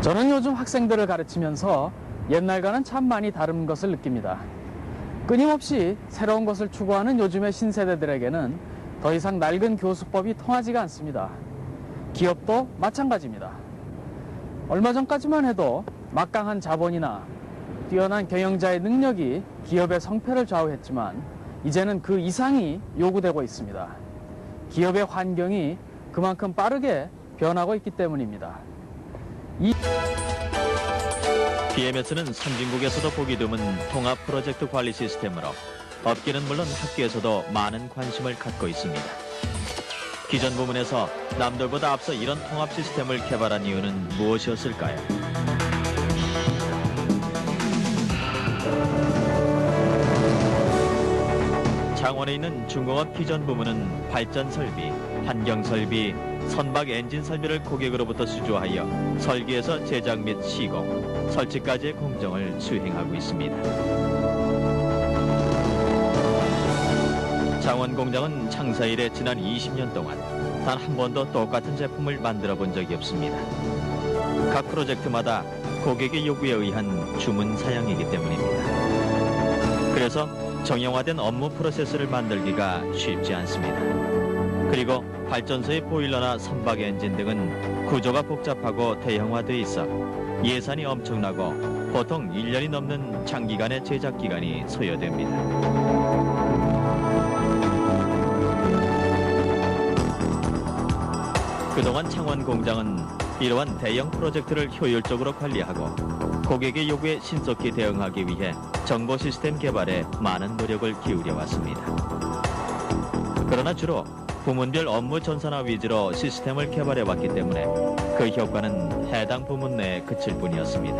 저는 요즘 학생들을 가르치면서 옛날과는 참 많이 다른 것을 느낍니다. 끊임없이 새로운 것을 추구하는 요즘의 신세대들에게는 더 이상 낡은 교수법이 통하지가 않습니다. 기업도 마찬가지입니다. 얼마 전까지만 해도 막강한 자본이나 뛰어난 경영자의 능력이 기업의 성패를 좌우했지만 이제는 그 이상이 요구되고 있습니다. 기업의 환경이 그만큼 빠르게 변하고 있기 때문입니다. BMS는 선진국에서도 보기 드문 통합 프로젝트 관리 시스템으로 업계는 물론 학계에서도 많은 관심을 갖고 있습니다. 기존 부문에서 남들보다 앞서 이런 통합 시스템을 개발한 이유는 무엇이었을까요? 창원에 있는 중공업 기존 부문은 발전 설비, 환경 설비, 선박 엔진 설비를 고객으로부터 수주하여 설계에서 제작 및 시공, 설치까지의 공정을 수행하고 있습니다. 창원 공장은 창사 이래 지난 20년 동안 단 한 번도 똑같은 제품을 만들어 본 적이 없습니다. 각 프로젝트마다 고객의 요구에 의한 주문 사양이기 때문입니다. 그래서 정형화된 업무 프로세스를 만들기가 쉽지 않습니다. 그리고 발전소의 보일러나 선박 엔진 등은 구조가 복잡하고 대형화돼 있어 예산이 엄청나고 보통 1년이 넘는 장기간의 제작 기간이 소요됩니다. 그동안 창원 공장은 이러한 대형 프로젝트를 효율적으로 관리하고 고객의 요구에 신속히 대응하기 위해 정보 시스템 개발에 많은 노력을 기울여 왔습니다. 그러나 주로 부문별 업무 전산화 위주로 시스템을 개발해 왔기 때문에 그 효과는 해당 부문 내에 그칠 뿐이었습니다.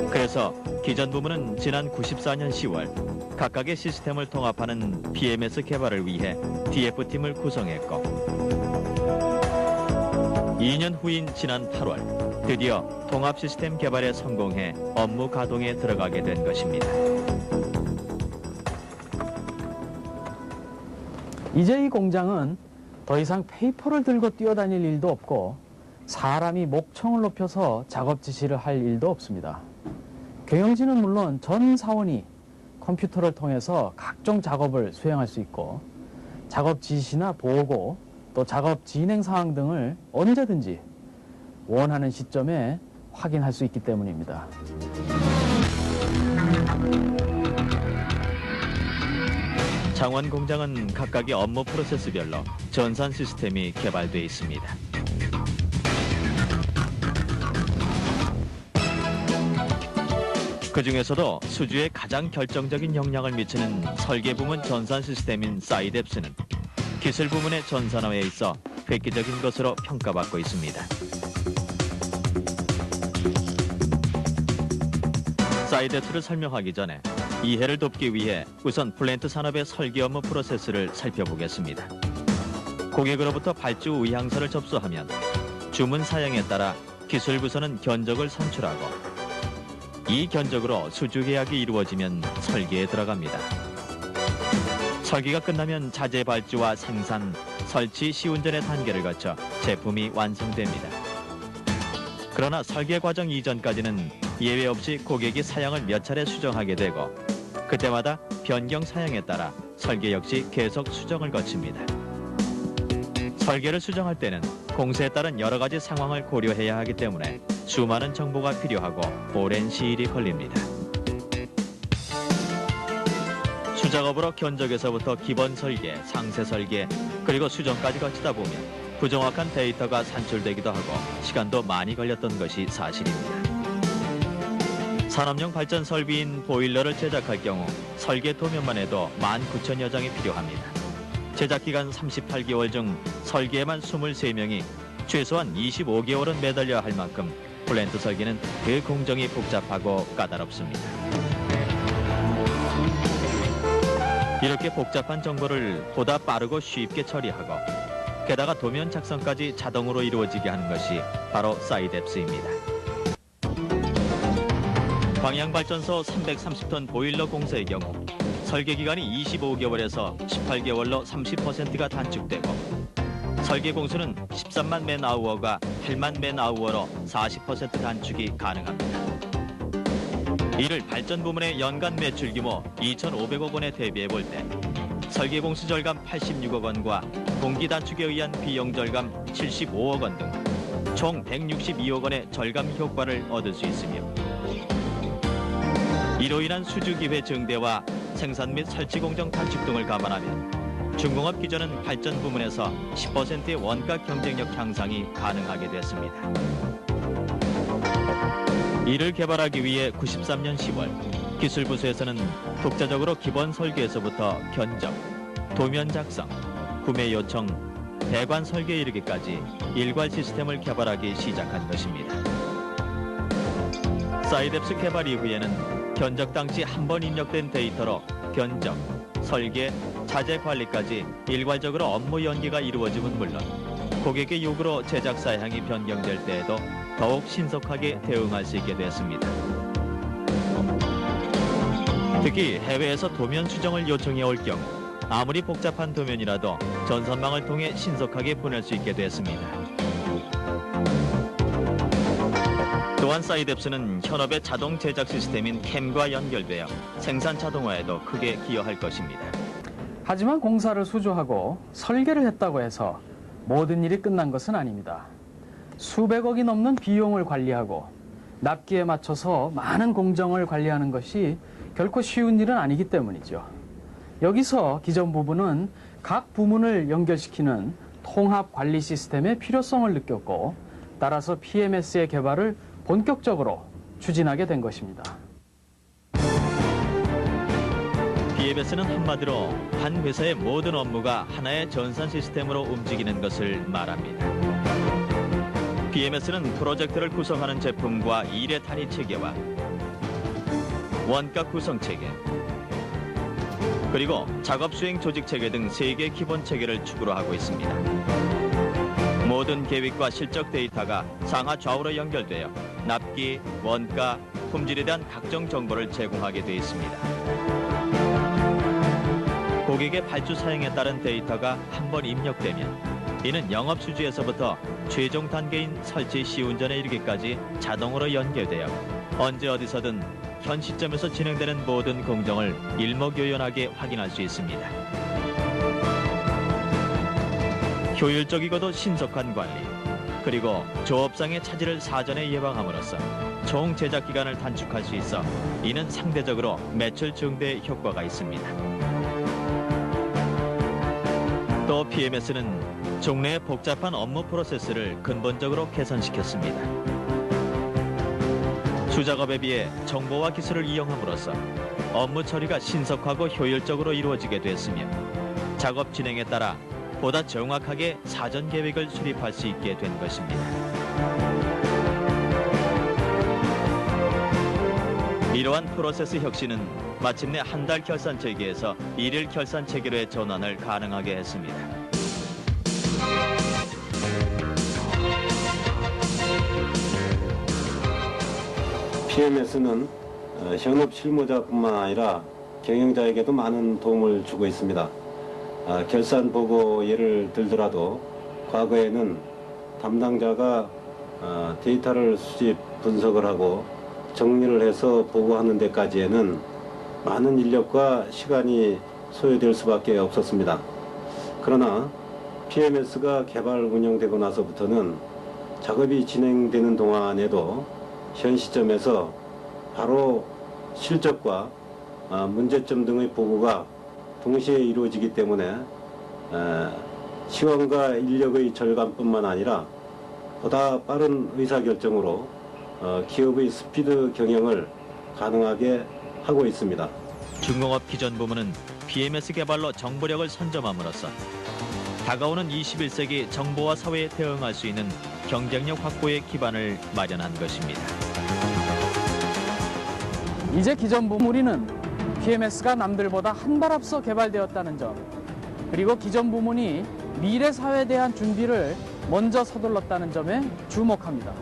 그래서 기존 부문은 지난 94년 10월 각각의 시스템을 통합하는 BMS 개발을 위해 DF팀을 구성했고 2년 후인 지난 8월 드디어 통합 시스템 개발에 성공해 업무 가동에 들어가게 된 것입니다. 이제 이 공장은 더 이상 페이퍼를 들고 뛰어다닐 일도 없고 사람이 목청을 높여서 작업 지시를 할 일도 없습니다. 경영진은 물론 전 사원이 컴퓨터를 통해서 각종 작업을 수행할 수 있고 작업 지시나 보고 또 작업 진행 상황 등을 언제든지 원하는 시점에 확인할 수 있기 때문입니다. 창원 공장은 각각의 업무 프로세스별로 전산 시스템이 개발되어 있습니다. 그 중에서도 수주에 가장 결정적인 영향을 미치는 설계 부문 전산 시스템인 사이뎁스는 기술 부문의 전산화에 있어 획기적인 것으로 평가받고 있습니다. 사이뎁스를 설명하기 전에 이해를 돕기 위해 우선 플랜트 산업의 설계 업무 프로세스를 살펴보겠습니다. 고객으로부터 발주 의향서를 접수하면 주문 사양에 따라 기술 부서는 견적을 산출하고 이 견적으로 수주 계약이 이루어지면 설계에 들어갑니다. 설계가 끝나면 자재 발주와 생산, 설치, 시운전의 단계를 거쳐 제품이 완성됩니다. 그러나 설계 과정 이전까지는 예외 없이 고객이 사양을 몇 차례 수정하게 되고 그때마다 변경 사양에 따라 설계 역시 계속 수정을 거칩니다. 설계를 수정할 때는 공세에 따른 여러 가지 상황을 고려해야 하기 때문에 수많은 정보가 필요하고 오랜 시일이 걸립니다. 수작업으로 견적에서부터 기본 설계, 상세 설계, 그리고 수정까지 거치다 보면 부정확한 데이터가 산출되기도 하고 시간도 많이 걸렸던 것이 사실입니다. 산업용 발전 설비인 보일러를 제작할 경우 설계 도면만 해도 19,000여 장이 필요합니다. 제작기간 38개월 중 설계에만 23명이 최소한 25개월은 매달려야 할 만큼 플랜트 설계는 그 공정이 복잡하고 까다롭습니다. 이렇게 복잡한 정보를 보다 빠르고 쉽게 처리하고 게다가 도면 작성까지 자동으로 이루어지게 하는 것이 바로 사이뎁스입니다. 광양발전소 330톤 보일러 공사의 경우 설계 기간이 25개월에서 18개월로 30%가 단축되고 설계 공수는 13만 맨아우어가 8만 맨아우어로 40% 단축이 가능합니다. 이를 발전 부문의 연간 매출 규모 2,500억 원에 대비해 볼 때 설계 공수 절감 86억 원과 공기 단축에 의한 비용 절감 75억 원 등 총 162억 원의 절감 효과를 얻을 수 있으며 이로 인한 수주 기회 증대와 생산 및 설치 공정 단축 등을 감안하면 중공업 기존은 발전 부문에서 10%의 원가 경쟁력 향상이 가능하게 됐습니다. 이를 개발하기 위해 93년 10월 기술부서에서는 독자적으로 기본 설계에서부터 견적, 도면 작성, 구매 요청, 대관 설계에 이르기까지 일괄 시스템을 개발하기 시작한 것입니다. 사이뎁스 개발 이후에는 견적 당시 한 번 입력된 데이터로 견적, 설계, 자재 관리까지 일괄적으로 업무 연계가 이루어짐은 물론 고객의 요구로 제작 사양이 변경될 때에도 더욱 신속하게 대응할 수 있게 됐습니다. 특히 해외에서 도면 수정을 요청해 올 경우 아무리 복잡한 도면이라도 전선망을 통해 신속하게 보낼 수 있게 됐습니다. 또한 사이뎁스는 현업의 자동 제작 시스템인 캠과 연결되어 생산 자동화에도 크게 기여할 것입니다. 하지만 공사를 수주하고 설계를 했다고 해서 모든 일이 끝난 것은 아닙니다. 수백억이 넘는 비용을 관리하고 납기에 맞춰서 많은 공정을 관리하는 것이 결코 쉬운 일은 아니기 때문이죠. 여기서 기존 부분은 각 부문을 연결시키는 통합 관리 시스템의 필요성을 느꼈고 따라서 PMS의 개발을 본격적으로 추진하게 된 것입니다. PMS는 한마디로 한 회사의 모든 업무가 하나의 전산 시스템으로 움직이는 것을 말합니다. PMS는 프로젝트를 구성하는 제품과 일의 단위 체계와 원가 구성 체계, 그리고 작업 수행 조직 체계 등 3개의 기본 체계를 축으로 하고 있습니다. 모든 계획과 실적 데이터가 상하 좌우로 연결되어 납기, 원가, 품질에 대한 각종 정보를 제공하게 되어 있습니다. 고객의 발주 사양에 따른 데이터가 한 번 입력되면 이는 영업 수주에서부터 최종 단계인 설치 시운전에 이르기까지 자동으로 연결되어 언제 어디서든 현 시점에서 진행되는 모든 공정을 일목요연하게 확인할 수 있습니다. 효율적이고도 신속한 관리, 그리고 조업상의 차질을 사전에 예방함으로써 총 제작 기간을 단축할 수 있어 이는 상대적으로 매출 증대에 효과가 있습니다. 또 PMS는 종래의 복잡한 업무 프로세스를 근본적으로 개선시켰습니다. 수작업에 비해 정보와 기술을 이용함으로써 업무 처리가 신속하고 효율적으로 이루어지게 됐으며 작업 진행에 따라 보다 정확하게 사전 계획을 수립할 수 있게 된 것입니다. 이러한 프로세스 혁신은 마침내 한 달 결산 체계에서 1일 결산 체계로의 전환을 가능하게 했습니다. PMS는 현업 실무자뿐만 아니라 경영자에게도 많은 도움을 주고 있습니다. 결산 보고 예를 들더라도 과거에는 담당자가 데이터를 수집, 분석을 하고 정리를 해서 보고하는 데까지에는 많은 인력과 시간이 소요될 수밖에 없었습니다. 그러나 PMS가 개발 운영되고 나서부터는 작업이 진행되는 동안에도 현 시점에서 바로 실적과 문제점 등의 보고가 동시에 이루어지기 때문에 시간과 인력의 절감뿐만 아니라 보다 빠른 의사결정으로 기업의 스피드 경영을 가능하게 하고 있습니다. 중공업 기존 부문은 PMS 개발로 정보력을 선점함으로써 다가오는 21세기 정보화 사회에 대응할 수 있는 경쟁력 확보의 기반을 마련한 것입니다. 이제 기존 부문은 PMS가 남들보다 한 발 앞서 개발되었다는 점, 그리고 기존 부문이 미래 사회에 대한 준비를 먼저 서둘렀다는 점에 주목합니다.